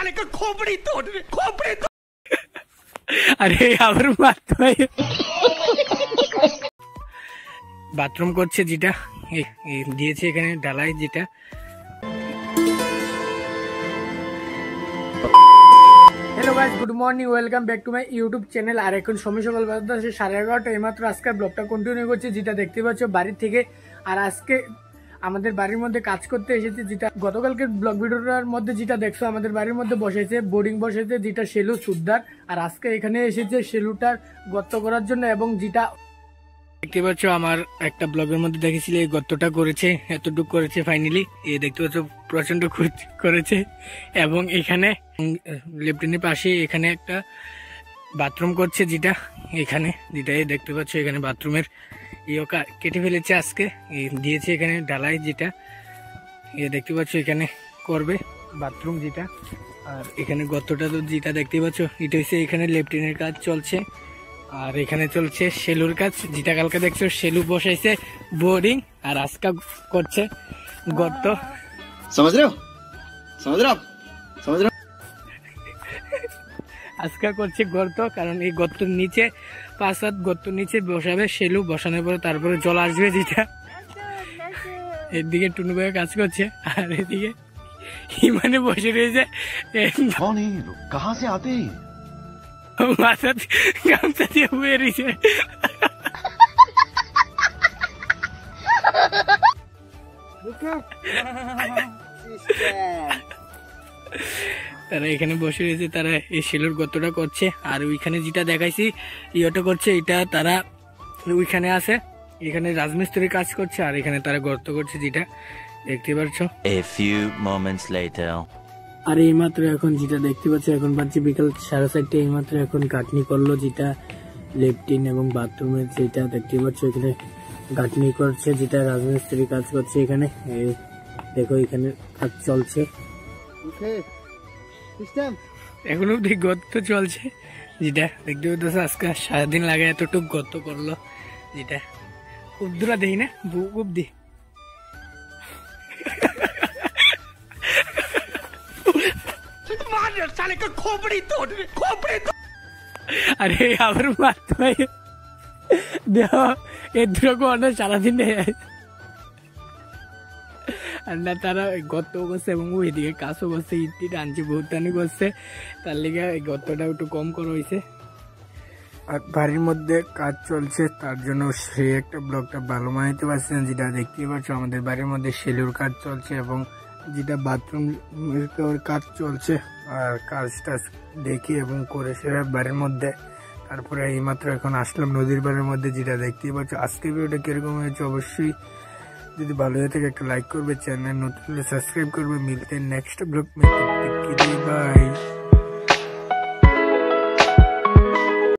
साले का खोपड़ी तोड़ खोपड़ी तोड़। আরে আবার বাথরুম করছে যেটা দিয়েছে এখানে ঢালাই যেটা। Hello guys, good morning, welcome back to my YouTube channel. আর এখন সময় সকাল 11:30 এইমাত্র আজকে ব্লগটা কন্টিনিউ করছি, যেটা দেখতে পাচ্ছ বাড়ির থেকে। আর আজকে আমাদের বাড়ির মধ্যে কাজ করতে এসেছে, যেটা গতকালকে ব্লগ ভিডিওটার মধ্যে যেটা দেখছো আমাদের বাড়ির মধ্যে বসেছে বোর্ডিং বসেছে, যেটা সেলু সুদ্দার। আর আজকে এখানে এসেছে সেলুটার গর্ত করার জন্য, এবং যেটা দেখতে পাচ্ছ আমার একটা ব্লগের মধ্যে দেখেছিলে এই গর্তটা করেছে, এতটুকু করেছে ফাইনালি। এই দেখতে পাচ্ছ প্রচন্ড করেছে। এবং এখানে লেফটিনের পাশে এখানে একটা বাথরুম করছে, যেটা এখানে যেটা দেখতে পাচ্ছ এখানে বাথরুমের কেটে ফেলেছে আজকে, দিয়েছে এখানে ঢালাই যেটা দেখতে পাচ্ছ এখানে করবে বাথরুম যেটা। আর এখানে গর্তটা তো যেটা দেখতে পাচ্ছ এটা হচ্ছে এখানে লেফটিনের কাজ চলছে। আর এখানে চলছে সেলুর কাজ, যেটা কালকে দেখছো সেলু বসাইছে বোর্ডিং, আর আজকে করছে গর্ত। আজকে করছে গর্ত, কারণ এই গর্তের নিচে 5-7 গর্ত নিচে বসাবে সেলু, বসানোর পরে তারপরে জল আসবে যেটা। এদিকে টুনু ভাই কাজ করছে, আর এদিকে ইমানে বসে রয়েছে। মাথা গামছা দিয়ে বয়ে রয়েছে। তারা এখানে বসে রয়েছে, তারা এই সেলুর গর্তটা করছে। আর ওইখানে যেটা দেখাইছি ইয়েটা করছে, এটা তারা ওইখানে আছে, এখানে রাজমিস্ত্রি কাজ করছে, আর এখানে তারা গর্ত করছে যেটা দেখতে পাচ্ছ। আর এইমাত্র এখন যেটা দেখতে পাচ্ছ এখন বাজছে বিকাল 4:30, এইমাত্র এখন গাঁথনি করলো, যেটা লেফটিন এবং বাথরুমের যেটা দেখতে পাচ্ছ এখানে গাঁথনি করছে, যেটা রাজমিস্ত্রি কাজ করছে এখানে। দেখো এখানে কাজ চলছে, এখন অব্দি গর্ত চলছে, যেটা দেখতে পাচ্ছ আজকে সারাদিন লাগে এতটুকু গর্ত করলো, যেটা খুব দূরা দেই না বুক অব্দি। साले का खोपड़ी तोड़ खोपड़ी तोड़। আরে আবার মারতে ভাই দেখো এর দুটো অনেক সারাদিন আর না, তারা গর্ত করছে এবং ওইদিকে কাজও করছে, ইট আনছে বহুত টানি করছে, তার লিগে এই গর্তটা একটু কম করা হয়েছে। আর বাড়ির মধ্যে কাজ চলছে, তার জন্য সে একটা ব্লগটা ভালো বানাইতে পারছে না। যেটা দেখতে পাচ্ছ আমাদের বাড়ির মধ্যে সেলুর কাজ চলছে, এবং যেটা বাথরুমের কাজ চলছে। আর কাজটা দেখি এবং করে সেটা বাড়ির মধ্যে। তারপরে এইমাত্র এখন আসলাম নদীর বাড়ির মধ্যে, যেটা দেখতেই পাচ্ছ। আজকে ভিডিওটা কিরকম হয়েছে অবশ্যই যদি ভালো হয়ে থাকে একটা লাইক করবে, চ্যানেল নতুন হলে সাবস্ক্রাইব করবে। মিলতে নেক্সট ব্লগ মে, বাই।